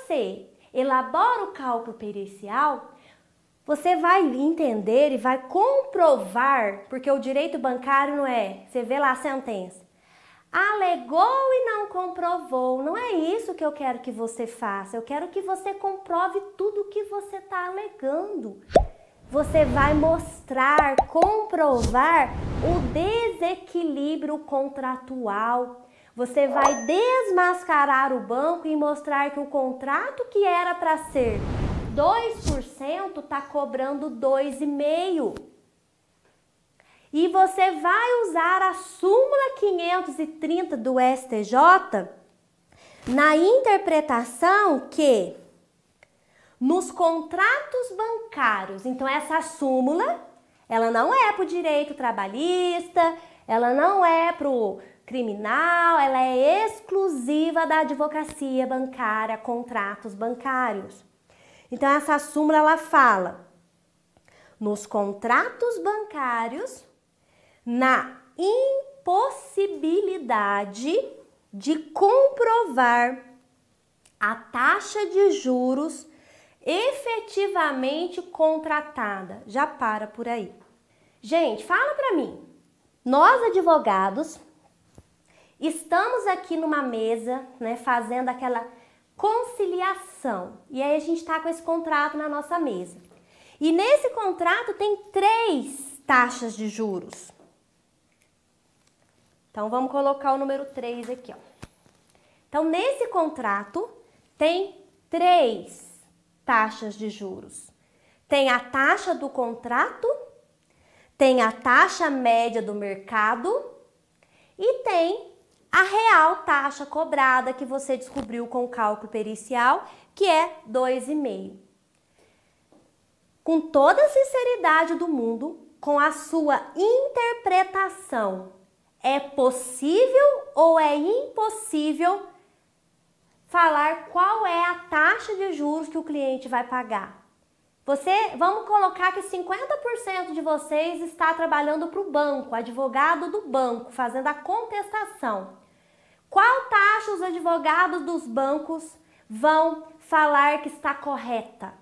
você elabora o cálculo pericial, você vai entender e vai comprovar, porque o direito bancário não é, você vê lá a sentença, alegou e não comprovou. Não é isso que eu quero que você faça, eu quero que você comprove tudo o que você está alegando. Você vai mostrar, comprovar o desequilíbrio contratual. Você vai desmascarar o banco e mostrar que o contrato que era para ser 2% está cobrando 2,5%. E você vai usar a súmula 530 do STJ na interpretação que nos contratos bancários, então essa súmula, ela não é para o direito trabalhista, ela não é para o criminal, ela é exclusiva da advocacia bancária, contratos bancários. Então essa súmula ela fala nos contratos bancários, na impossibilidade de comprovar a taxa de juros efetivamente contratada. Já para por aí. Gente, fala para mim. Nós advogados estamos aqui numa mesa, né, fazendo aquela conciliação. E aí a gente está com esse contrato na nossa mesa. E nesse contrato tem 3 taxas de juros. Então vamos colocar o número 3 aqui, ó. Então nesse contrato tem 3 taxas de juros. Tem a taxa do contrato, tem a taxa média do mercado e tem a real taxa cobrada que você descobriu com o cálculo pericial, que é 2,5%. Com toda a sinceridade do mundo, com a sua interpretação, é possível ou é impossível falar qual é a taxa de juros que o cliente vai pagar? Vamos colocar que 50% de vocês está trabalhando para o banco, advogado do banco, fazendo a contestação. Qual taxa os advogados dos bancos vão falar que está correta?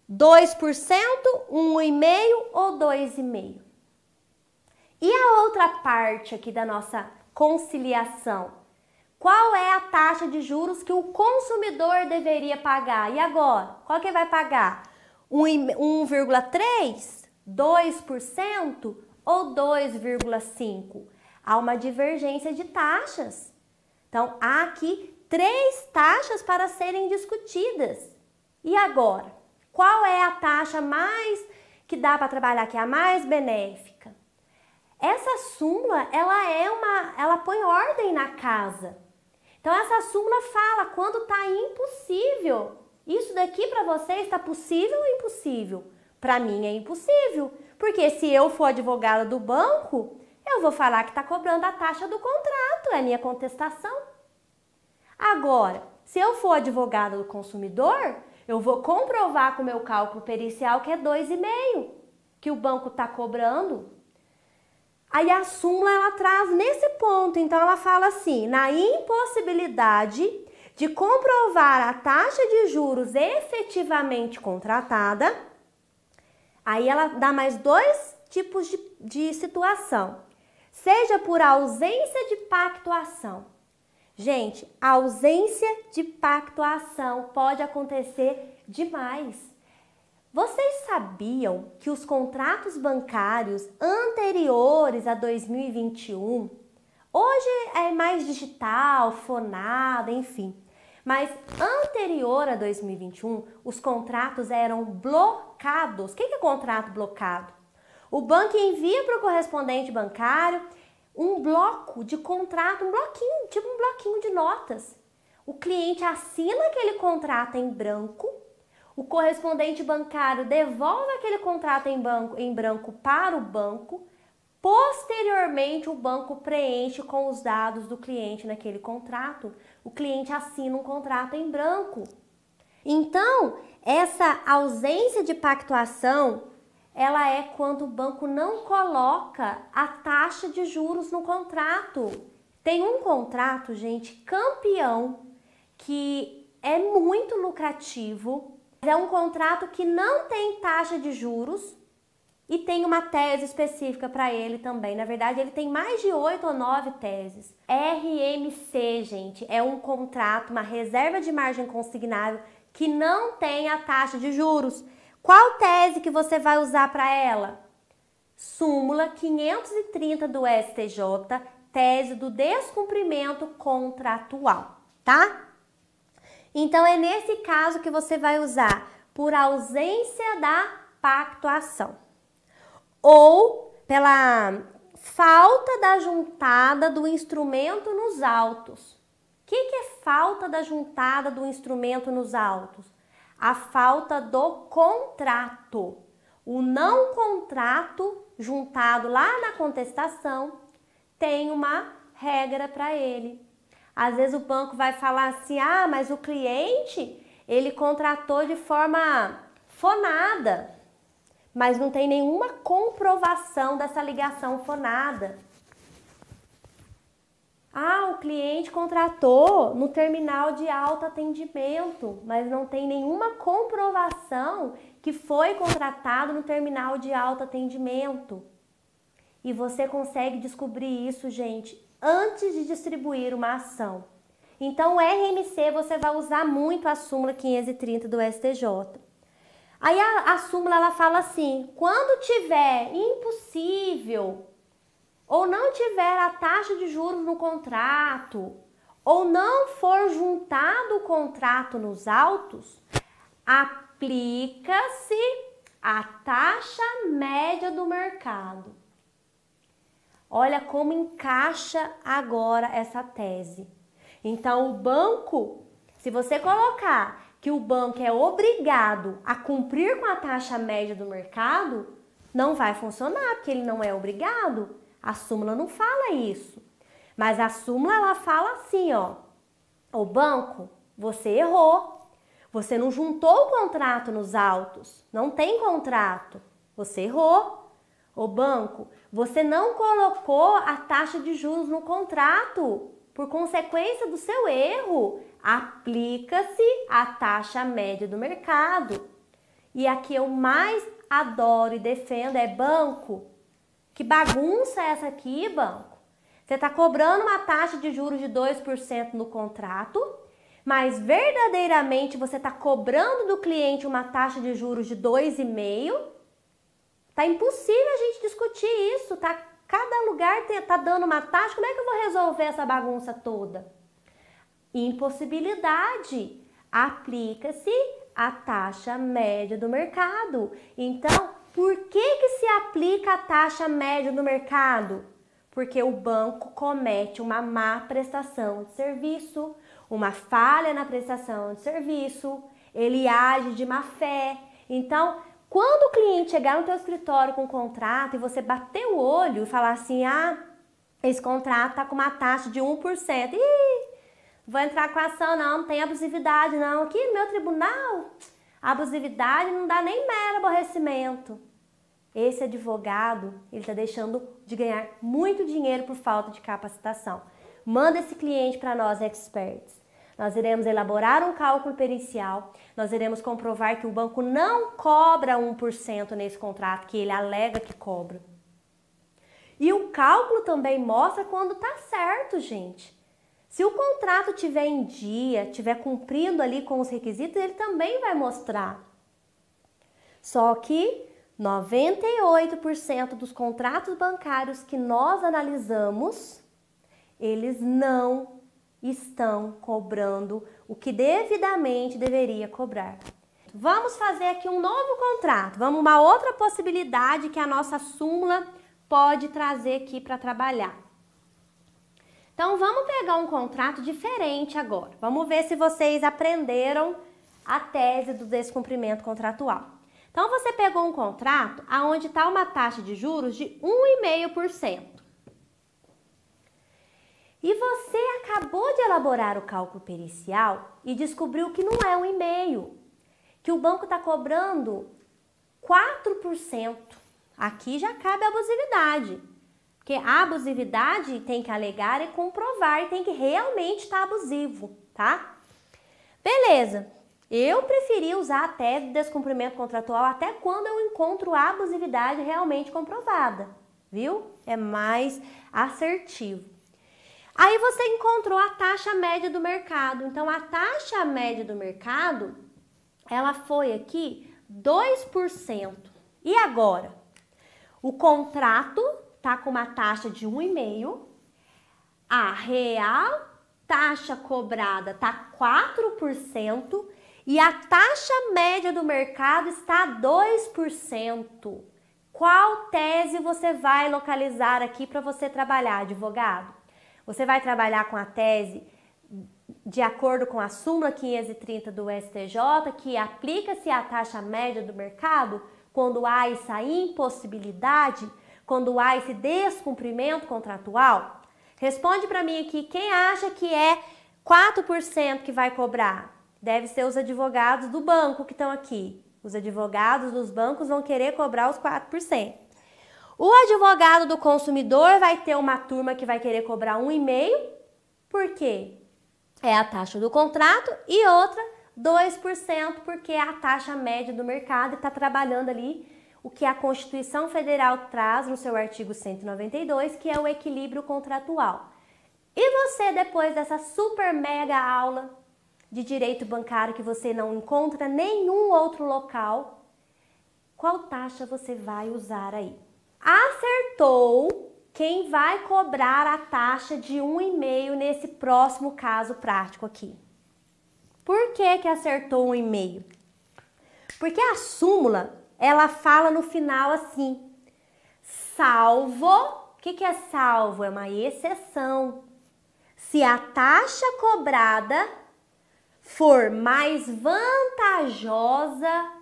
2%, 1,5% ou 2,5%? E a outra parte aqui da nossa conciliação? Qual é a taxa de juros que o consumidor deveria pagar? E agora? Qual que vai pagar? 1,3%, 2% ou 2,5%? Há uma divergência de taxas. Então, há aqui 3 taxas para serem discutidas. E agora? Qual é a taxa mais que dá para trabalhar, que é a mais benéfica? Essa súmula, ela põe ordem na casa. Então, essa súmula fala quando está impossível. Isso daqui para você está possível ou impossível? Para mim é impossível, porque se eu for advogada do banco, eu vou falar que está cobrando a taxa do contrato, é minha contestação. Agora, se eu for advogada do consumidor, eu vou comprovar com o meu cálculo pericial que é 2,5%, que o banco está cobrando. Aí a súmula ela traz nesse ponto, então ela fala assim, na impossibilidade de comprovar a taxa de juros efetivamente contratada, aí ela dá mais 2 tipos de situação, seja por ausência de pactuação. Gente, a ausência de pactuação pode acontecer demais. Vocês sabiam que os contratos bancários anteriores a 2021, hoje é mais digital, fonado, enfim, mas anterior a 2021, os contratos eram blocados. O que é contrato blocado? O banco envia para o correspondente bancário um bloco de contrato, um bloquinho, tipo um bloquinho de notas. O cliente assina aquele contrato em branco, o correspondente bancário devolve aquele contrato em branco para o banco, posteriormente o banco preenche com os dados do cliente naquele contrato, o cliente assina um contrato em branco. Então, essa ausência de pactuação, ela é quando o banco não coloca a taxa de juros no contrato. Tem um contrato, gente, campeão, que é muito lucrativo, é um contrato que não tem taxa de juros e tem uma tese específica para ele também. Na verdade, ele tem mais de 8 ou 9 teses. RMC, gente, é um contrato, uma reserva de margem consignável que não tem a taxa de juros. Qual tese que você vai usar para ela? Súmula 530 do STJ, tese do descumprimento contratual, tá? Então, é nesse caso que você vai usar por ausência da pactuação ou pela falta da juntada do instrumento nos autos. O que é falta da juntada do instrumento nos autos? A falta do contrato. O não contrato juntado lá na contestação tem uma regra para ele. Às vezes o banco vai falar assim, mas o cliente, ele contratou de forma fonada, mas não tem nenhuma comprovação dessa ligação fonada. O cliente contratou no terminal de autoatendimento, mas não tem nenhuma comprovação que foi contratado no terminal de autoatendimento. E você consegue descobrir isso, gente, antes de distribuir uma ação. Então, o RMC você vai usar muito a súmula 530 do STJ. Aí a súmula ela fala assim, quando tiver impossível ou não tiver a taxa de juros no contrato ou não for juntado o contrato nos autos, aplica-se a taxa média do mercado. Olha como encaixa agora essa tese. Então, o banco, se você colocar que o banco é obrigado a cumprir com a taxa média do mercado, não vai funcionar, porque ele não é obrigado. A súmula não fala isso. Mas a súmula, ela fala assim, o banco, você errou. Você não juntou o contrato nos autos. Não tem contrato. Você errou. O banco, você não colocou a taxa de juros no contrato. Por consequência do seu erro, aplica-se a taxa média do mercado. E a que eu mais adoro e defendo é banco. Que bagunça é essa aqui, banco? Você está cobrando uma taxa de juros de 2% no contrato, mas verdadeiramente você está cobrando do cliente uma taxa de juros de 2,5%. Tá impossível a gente discutir isso, tá? Cada lugar tá dando uma taxa, como é que eu vou resolver essa bagunça toda? Impossibilidade. Aplica-se a taxa média do mercado. Então, por que se aplica a taxa média do mercado? Porque o banco comete uma má prestação de serviço, uma falha na prestação de serviço, ele age de má fé. Então, quando o cliente chegar no teu escritório com um contrato e você bater o olho e falar assim, esse contrato tá com uma taxa de 1%, vou entrar com a ação não tem abusividade não, aqui no meu tribunal, a abusividade não dá nem mero aborrecimento. Esse advogado, ele está deixando de ganhar muito dinheiro por falta de capacitação. Manda esse cliente para nós, experts. Nós iremos elaborar um cálculo pericial, nós iremos comprovar que o banco não cobra 1% nesse contrato, que ele alega que cobra. E o cálculo também mostra quando está certo, gente. Se o contrato estiver em dia, estiver cumprindo ali com os requisitos, ele também vai mostrar. Só que 98% dos contratos bancários que nós analisamos, eles não estão cobrando o que devidamente deveria cobrar. Vamos fazer aqui um novo contrato. Vamos uma outra possibilidade que a nossa súmula pode trazer aqui para trabalhar. Então, vamos pegar um contrato diferente agora. Vamos ver se vocês aprenderam a tese do descumprimento contratual. Então, você pegou um contrato onde está uma taxa de juros de 1,5%. E você acabou de elaborar o cálculo pericial e descobriu que não é 1,5%, que o banco está cobrando 4%. Aqui já cabe a abusividade, porque a abusividade tem que alegar e comprovar e tem que realmente estar abusivo, tá? Beleza. beleza. Eu preferi usar a tese de descumprimento contratual até quando eu encontro a abusividade realmente comprovada, viu? É mais assertivo. Aí você encontrou a taxa média do mercado. Então, a taxa média do mercado, ela foi aqui 2%. E agora? O contrato tá com uma taxa de 1,5%. A real taxa cobrada tá 4%. E a taxa média do mercado está 2%. Qual tese você vai localizar aqui para você trabalhar, advogado? Você vai trabalhar com a tese de acordo com a súmula 530 do STJ, que aplica-se a taxa média do mercado quando há essa impossibilidade, quando há esse descumprimento contratual? Responde para mim aqui, quem acha que é 4% que vai cobrar? Deve ser os advogados do banco que estão aqui. Os advogados dos bancos vão querer cobrar os 4%. O advogado do consumidor vai ter uma turma que vai querer cobrar 1,5%. Por quê? É a taxa do contrato, e outra 2%, porque é a taxa média do mercado e está trabalhando ali o que a Constituição Federal traz no seu artigo 192, que é o equilíbrio contratual. E você, depois dessa super mega aula de direito bancário que você não encontra em nenhum outro local, qual taxa você vai usar aí? Acertou quem vai cobrar a taxa de 1,5% nesse próximo caso prático aqui. Por que que acertou 1,5%? Porque a súmula, ela fala no final assim, salvo, o que é salvo? É uma exceção. Se a taxa cobrada for mais vantajosa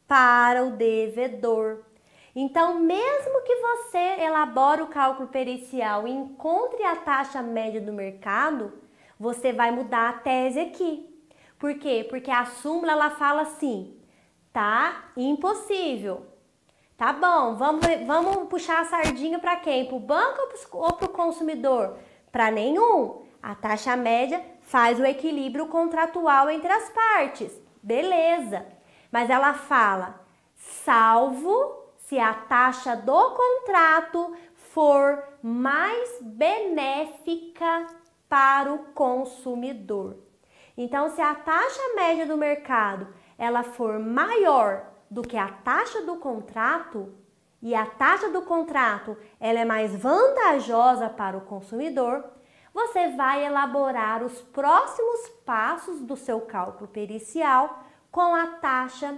para o devedor. Então, mesmo que você elabore o cálculo pericial e encontre a taxa média do mercado, você vai mudar a tese aqui. Por quê? Porque a súmula, ela fala assim, tá impossível. Tá bom, vamos puxar a sardinha para quem? Para o banco ou para o consumidor? Para nenhum. A taxa média faz o equilíbrio contratual entre as partes. Beleza. Mas ela fala, salvo se a taxa do contrato for mais benéfica para o consumidor. Então, se a taxa média do mercado ela for maior do que a taxa do contrato, e a taxa do contrato ela é mais vantajosa para o consumidor, você vai elaborar os próximos passos do seu cálculo pericial com a taxa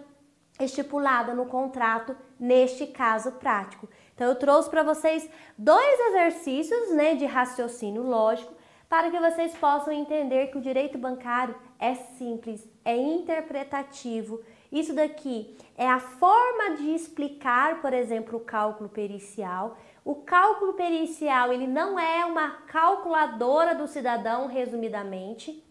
estipulada no contrato, neste caso prático. Então, eu trouxe para vocês 2 exercícios, de raciocínio lógico, para que vocês possam entender que o direito bancário é simples, é interpretativo. Isso daqui é a forma de explicar, por exemplo, o cálculo pericial. O cálculo pericial, ele não é uma calculadora do cidadão, resumidamente.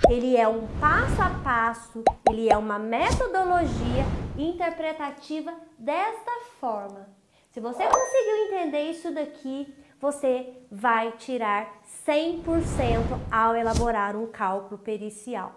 Ele é um passo a passo, ele é uma metodologia interpretativa desta forma. Se você conseguiu entender isso daqui, você vai tirar 100% ao elaborar um cálculo pericial.